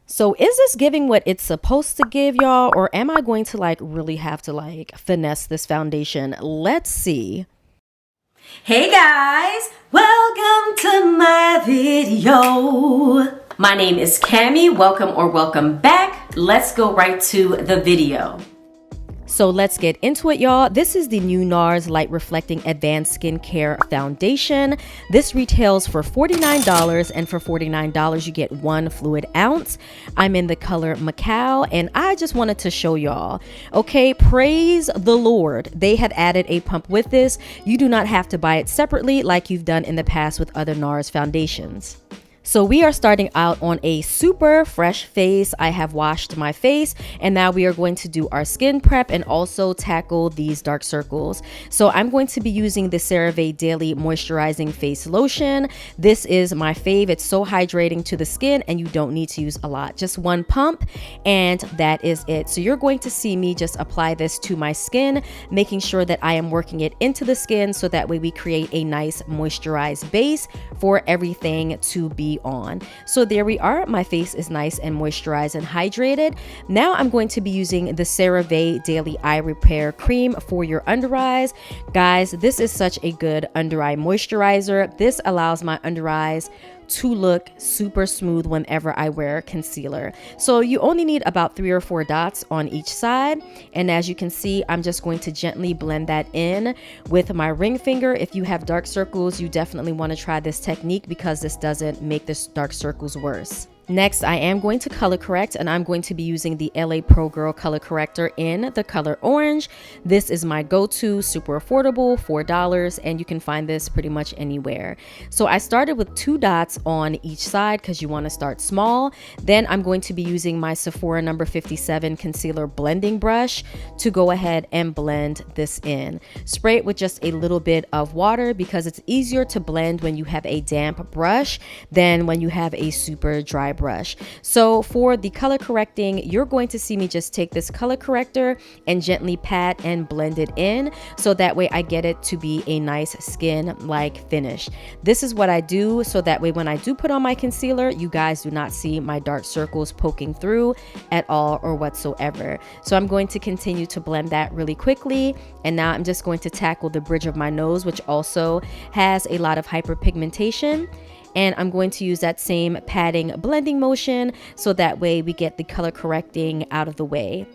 So is this giving what it's supposed to give, y'all? Or am I going to like really have to like finesse this foundation? Let's see. Hey guys, welcome to my video. My name is Cammy. Welcome back. Let's go right to the video. So let's get into it, y'all. This is the new Nars Light Reflecting Advanced Skincare Foundation. This retails for $49, and for $49 you get 1 fluid ounce. I'm in the color Macao, and I just wanted to show y'all. Okay, praise the Lord. They have added a pump with this. You do not have to buy it separately like you've done in the past with other Nars foundations. So we are starting out on a super fresh face. I have washed my face, and now we are going to do our skin prep and also tackle these dark circles. So I'm going to be using the CeraVe Daily Moisturizing Face Lotion. This is my fave. It's so hydrating to the skin, and you don't need to use a lot. Just 1 pump, and that is it. So you're going to see me just apply this to my skin, making sure that I am working it into the skin so that way we create a nice moisturized base for everything to be on. So there we are. My face is nice and moisturized and hydrated. Now I'm going to be using the CeraVe Daily Eye Repair Cream for your under eyes. Guys, this is such a good under eye moisturizer. This allows my under eyes to look super smooth whenever I wear concealer. So you only need about 3 or 4 dots on each side, and as you can see, I'm just going to gently blend that in with my ring finger. If you have dark circles, you definitely want to try this technique because this doesn't make the dark circles worse. Next, I am going to color correct, and I'm going to be using the LA Pro Girl color corrector in the color orange. This is my go-to, super affordable, $4, and you can find this pretty much anywhere. So I started with 2 dots on each side because you want to start small. Then I'm going to be using my Sephora number 57 concealer blending brush to go ahead and blend this in. Spray it with just a little bit of water because it's easier to blend when you have a damp brush than when you have a super dry brush. So for the color correcting, you're going to see me just take this color corrector and gently pat and blend it in so that way I get it to be a nice skin like finish. This is what I do so that way when I do put on my concealer, you guys do not see my dark circles poking through at all or whatsoever. So I'm going to continue to blend that really quickly, and now I'm just going to tackle the bridge of my nose, which also has a lot of hyperpigmentation. And I'm going to use that same patting blending motion so that way we get the color correcting out of the way.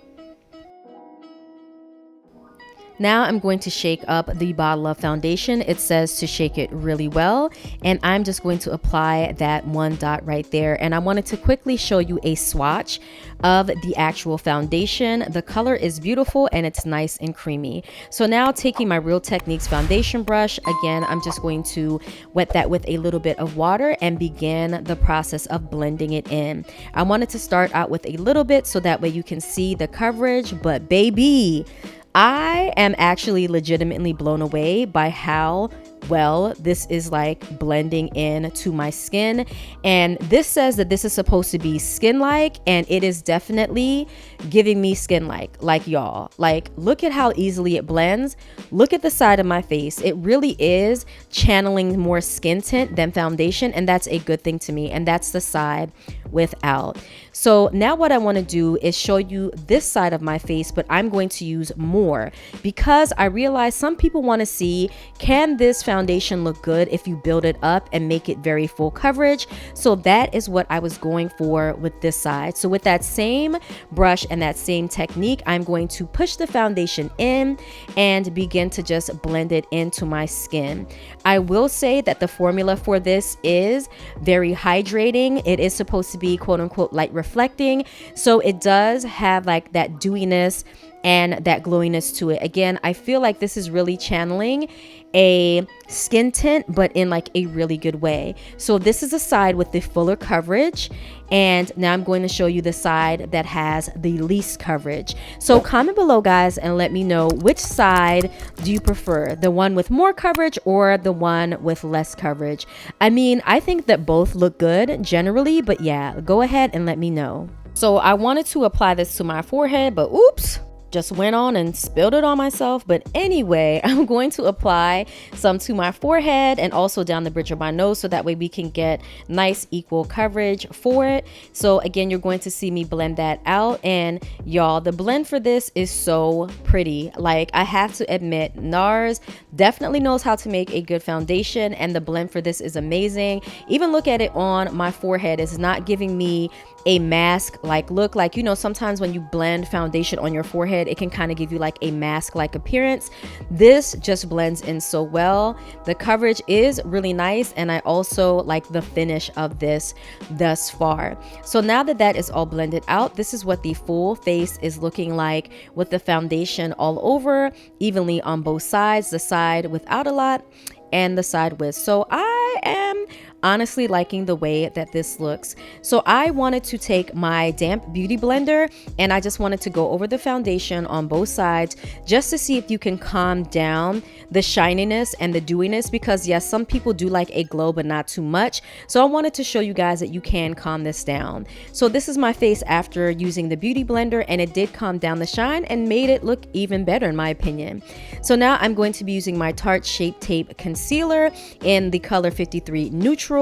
Now I'm going to shake up the bottle of foundation. It says to shake it really well, and I'm just going to apply that 1 dot right there. And I wanted to quickly show you a swatch of the actual foundation. The color is beautiful and it's nice and creamy. So now taking my Real Techniques foundation brush, again, I'm just going to wet that with a little bit of water and begin the process of blending it in. I wanted to start out with a little bit so that way you can see the coverage, but baby, I am actually legitimately blown away by how well this is like blending in to my skin. And this says that this is supposed to be skin like, and it is definitely giving me skin like y'all. Like, look at how easily it blends. Look at the side of my face. It really is channeling more skin tint than foundation, and that's a good thing to me. And that's the side without. So now what I want to do is show you this side of my face, but I'm going to use more because I realize some people want to see, can this foundation look good if you build it up and make it very full coverage? So that is what I was going for with this side. So with that same brush and that same technique, I'm going to push the foundation in and begin to just blend it into my skin. I will say that the formula for this is very hydrating. It is supposed to be quote unquote light reflecting, so it does have like that dewiness and that glowiness to it. Again, I feel like this is really channeling a skin tint, but in like a really good way. So this is a side with the fuller coverage, and now I'm going to show you the side that has the least coverage. So comment below, guys, and let me know, which side do you prefer, the one with more coverage or the one with less coverage? I mean, I think that both look good generally, but yeah, go ahead and let me know. So I wanted to apply this to my forehead, but oops, just went on and spilled it on myself. But anyway, I'm going to apply some to my forehead and also down the bridge of my nose, so that way we can get nice equal coverage for it. So again, you're going to see me blend that out, and y'all, the blend for this is so pretty. Like, I have to admit, Nars definitely knows how to make a good foundation, and the blend for this is amazing. Even look at it on my forehead. It's not giving me a mask like look. Like, you know, sometimes when you blend foundation on your forehead, it can kind of give you like a mask like appearance. This just blends in so well. The coverage is really nice, and I also like the finish of this thus far. So now that that is all blended out, this is what the full face is looking like, with the foundation all over evenly on both sides, the side without a lot and the side with. So I am honestly liking the way that this looks. So I wanted to take my damp beauty blender, and I just wanted to go over the foundation on both sides just to see if you can calm down the shininess and the dewiness, because yes, some people do like a glow but not too much. So I wanted to show you guys that you can calm this down. So this is my face after using the beauty blender, and it did calm down the shine and made it look even better in my opinion. So now I'm going to be using my Tarte Shape Tape Concealer in the color 53 Neutral.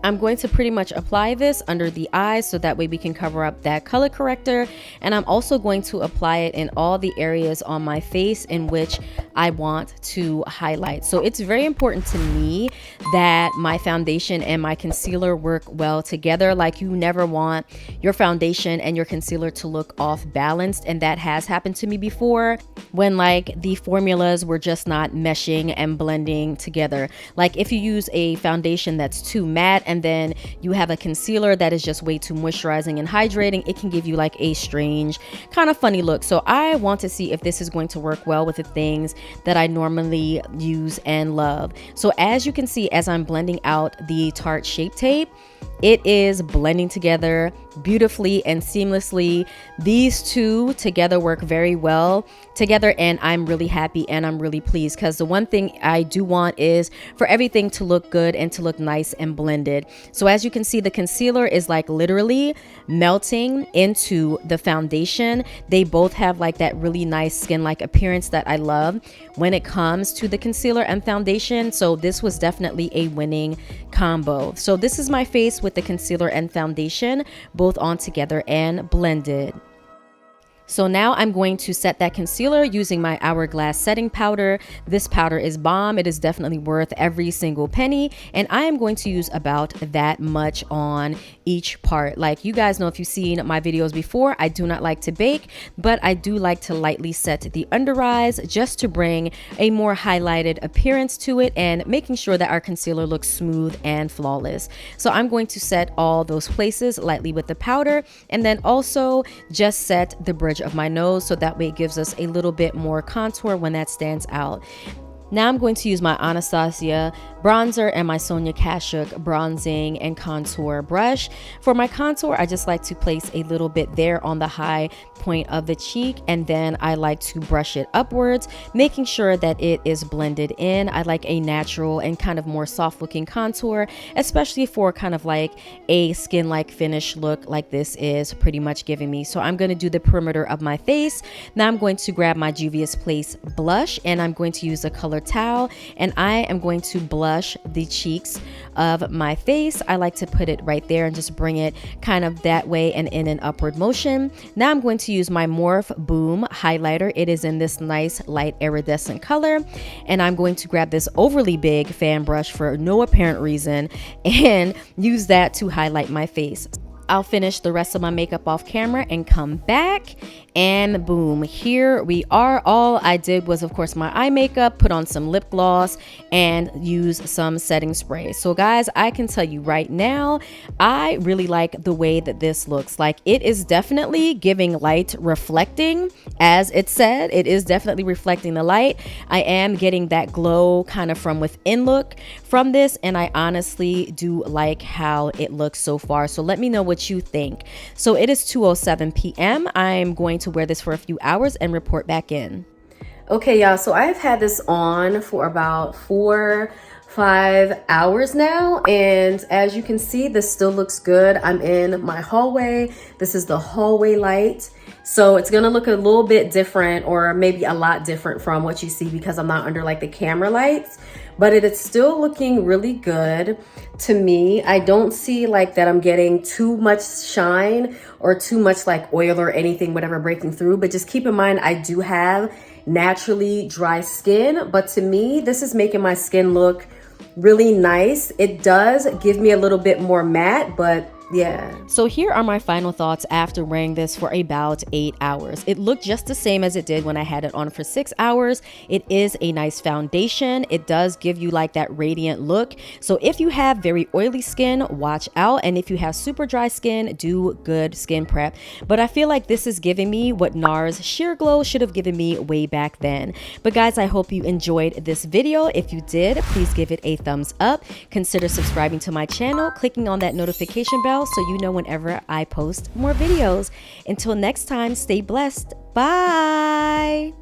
I'm going to pretty much apply this under the eyes, so that way we can cover up that color corrector. And I'm also going to apply it in all the areas on my face in which I want to highlight. So it's very important to me that my foundation and my concealer work well together. Like, you never want your foundation and your concealer to look off balanced, and that has happened to me before when like the formulas were just not meshing and blending together. Like, if you use a foundation that's too matte and then you have a concealer that is just way too moisturizing and hydrating, it can give you like a strange kind of funny look. So I want to see if this is going to work well with the things that I normally use and love. So as you can see, as I'm blending out the Tarte Shape Tape, it is blending together beautifully and seamlessly. These two together work very well together, and I'm really happy and I'm really pleased, because the one thing I do want is for everything to look good and to look nice and blended. So as you can see, the concealer is like literally melting into the foundation. They both have like that really nice skin-like appearance that I love when it comes to the concealer and foundation. So this was definitely a winning combo. So this is my face with the concealer and foundation both on together and blended. So now I'm going to set that concealer using my Hourglass setting powder. This powder is bomb. It is definitely worth every single penny. And I am going to use about that much on each part. Like, you guys know, if you've seen my videos before, I do not like to bake, but I do like to lightly set the under eyes just to bring a more highlighted appearance to it and making sure that our concealer looks smooth and flawless. So I'm going to set all those places lightly with the powder, and then also just set the bridge of my nose, so that way it gives us a little bit more contour when that stands out. Now I'm going to use my Anastasia bronzer and my Sonia Kashuk bronzing and contour brush. For my contour, I just like to place a little bit there on the high point of the cheek, and then I like to brush it upwards, making sure that it is blended in. I like a natural and kind of more soft looking contour, especially for kind of like a skin-like finish look like this is pretty much giving me. So I'm going to do the perimeter of my face. Now I'm going to grab my Juvia's Place blush, and I'm going to use a color towel, and I am going to blush the cheeks of my face. I like to put it right there and just bring it kind of that way and in an upward motion. Now I'm going to use my Morph Boom highlighter. It is in this nice light iridescent color, and I'm going to grab this overly big fan brush for no apparent reason and use that to highlight my face. I'll finish the rest of my makeup off camera and come back, and boom, here we are. All I did was, of course, my eye makeup, put on some lip gloss, and use some setting spray. So guys, I can tell you right now, I really like the way that this looks. Like, it is definitely giving light reflecting. As it said, it is definitely reflecting the light. I am getting that glow kind of from within look from this, and I honestly do like how it looks so far. So let me know what you think. So it is 2:07 p.m. I'm going to wear this for a few hours and report back in. Okay, y'all, so I've had this on for about 4 5 hours now, and as you can see, this still looks good. I'm in my hallway. This is the hallway light, so it's gonna look a little bit different, or maybe a lot different from what you see because I'm not under like the camera lights, but it is still looking really good to me. I don't see like that I'm getting too much shine or too much like oil or anything, whatever, breaking through, but just keep in mind I do have naturally dry skin, but to me this is making my skin look really nice. It does give me a little bit more matte, but yeah. So here are my final thoughts after wearing this for about 8 hours. It looked just the same as it did when I had it on for 6 hours. It is a nice foundation. It does give you like that radiant look. So if you have very oily skin, watch out. And if you have super dry skin, do good skin prep. But I feel like this is giving me what Nars Sheer Glow should have given me way back then. But guys, I hope you enjoyed this video. If you did, please give it a thumbs up. Consider subscribing to my channel, clicking on that notification bell so you know whenever I post more videos. Until next time, stay blessed. Bye.